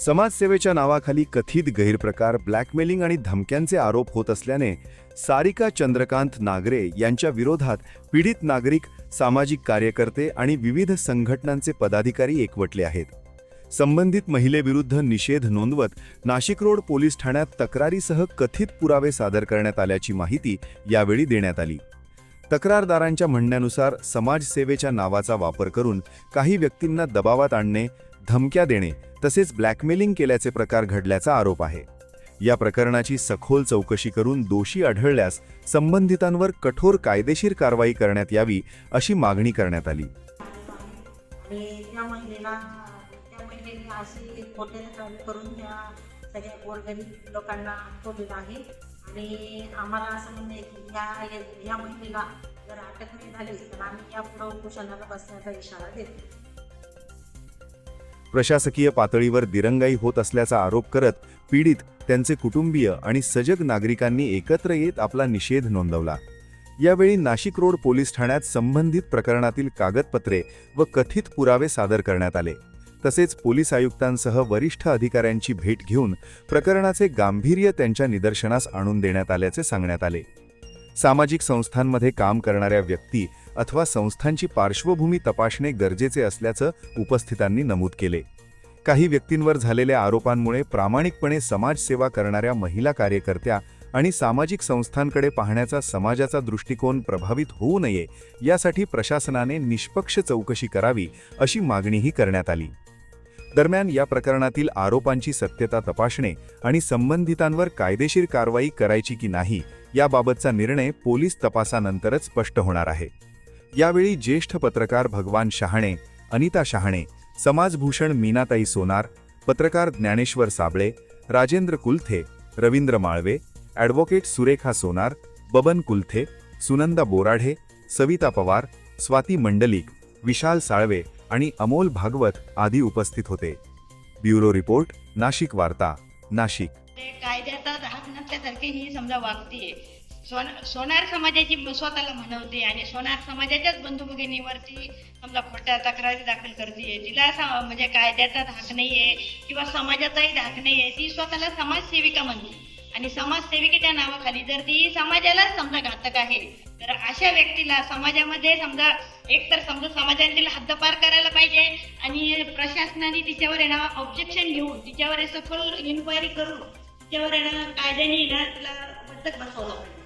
समाजसेवेच्या नावाखाली कथित गैरप्रकार, ब्लॅकमेलिंग आणि धमक्यांचे आरोप होत असल्याने सारिका चंद्रकांत नागरे यांच्या विरोधात पीडित नागरिक, सामाजिक कार्यकर्ते आणि विविध संघटनांचे पदाधिकारी एकवटले आहेत. संबंधित महिलेविरुद्ध निषेध नोंदवत नाशिक रोड पोलीस ठाण्यात तक्रारीसह कथित पुरावे सादर करण्यात आल्याची माहिती यावेळी देण्यात आली. तक्रारदारांच्या म्हणण्यानुसार समाजसेवेच्या नावाचा वापर करून काही व्यक्तींना दबावात आणणे, धमक्या देणे तसेच ब्लॅकमेलिंग केल्याचे प्रकार घडल्याचा आरोप आहे. या प्रकरणाची सखोल चौकशी करून दोषी आढळल्यास संबंधितांवर कठोर कायदेशीर कारवाई करण्यात यावी अशी मागणी करण्यात आली. त्या महिलेने अशी खोटे काम करून त्या सगळ्या गोरगरीब लोकांना ठेवलेलं आहे आणि आम्हाला असं म्हणणं आहे की या महिलेला जर अटक नाही झाली तर आम्ही यापुढे उपोषणाला बसण्याचा इशारा देतो. प्रशासकीय पातळीवर दिरंगाई होत असल्याचा आरोप करत पीडित, त्यांचे कुटुंबीय आणि सजग नागरिकांनी एकत्र येत आपला निषेध नोंदवला. यावेळी नाशिक रोड पोलीस ठाण्यात संबंधित प्रकरणातील कागदपत्रे व कथित पुरावे सादर करण्यात आले. तसेच पोलीस आयुक्तांसह वरिष्ठ अधिकाऱ्यांची भेट घेऊन प्रकरणाचे गांभीर्य त्यांच्या निदर्शनास आणून देण्यात आल्याचे सांगण्यात आले. सामाजिक संस्थांमध्ये काम करणाऱ्या व्यक्ती अथवा संस्थांची पार्श्वभूमी तपासणे गरजेचे असल्याचं उपस्थितांनी नमूद केले. काही व्यक्तींवर झालेल्या आरोपांमुळे प्रामाणिकपणे समाजसेवा करणाऱ्या महिला कार्यकर्त्या आणि सामाजिक संस्थांकडे पाहण्याचा समाजाचा दृष्टिकोन प्रभावित होऊ नये यासाठी प्रशासनाने निष्पक्ष चौकशी करावी अशी मागणीही करण्यात आली. दरम्यान या प्रकरणातील आरोपांची सत्यता तपासणे आणि संबंधितांवर कायदेशीर कारवाई करायची की नाही याबाबतचा निर्णय पोलीस तपासानंतरच स्पष्ट होणार आहे. यावेळी ज्येष्ठ पत्रकार भगवान शहाणे, अनिता शहाणे, समाजभूषण मीनाताई सोनार, पत्रकार ज्ञानेश्वर साबळे, राजेंद्र कुलथे, रवींद्र माळवे, ॲडव्होकेट सुरेखा सोनार, बबन कुलथे, सुनंदा बोराढे, सविता पवार, स्वाती मंडलिक, विशाल साळवे आणि अमोल भागवत आदी उपस्थित होते. ब्युरो रिपोर्ट, नाशिक वार्ता, नाशिक. कायद्याचा धाक नसल्यासारखे ही समजा वागतीये. सोनार समाजाची स्वतःला म्हणवते आणि सोनार समाजाच्याच बंधू भगिनीवरती समजा खोट्या तक्रारी दाखल करते. तिला म्हणजे कायद्याचा धाक नाहीये किंवा समाजाचाही धाक नाहीये. ती स्वतःला समाजसेविका म्हणते आणि समाजसेविकेच्या नावाखाली जर ती समाजाला समजा घातक आहे तर अशा व्यक्तीला समाजामध्ये समजा एकतर समजा समाजाने तिला हद्दपार करायला पाहिजे आणि प्रशासनाने तिच्यावर ऑब्जेक्शन घेऊन तिच्यावर सखोल इन्क्वायरी करून तिच्यावर कायद्याने तिला बंधक बसवलं पाहिजे.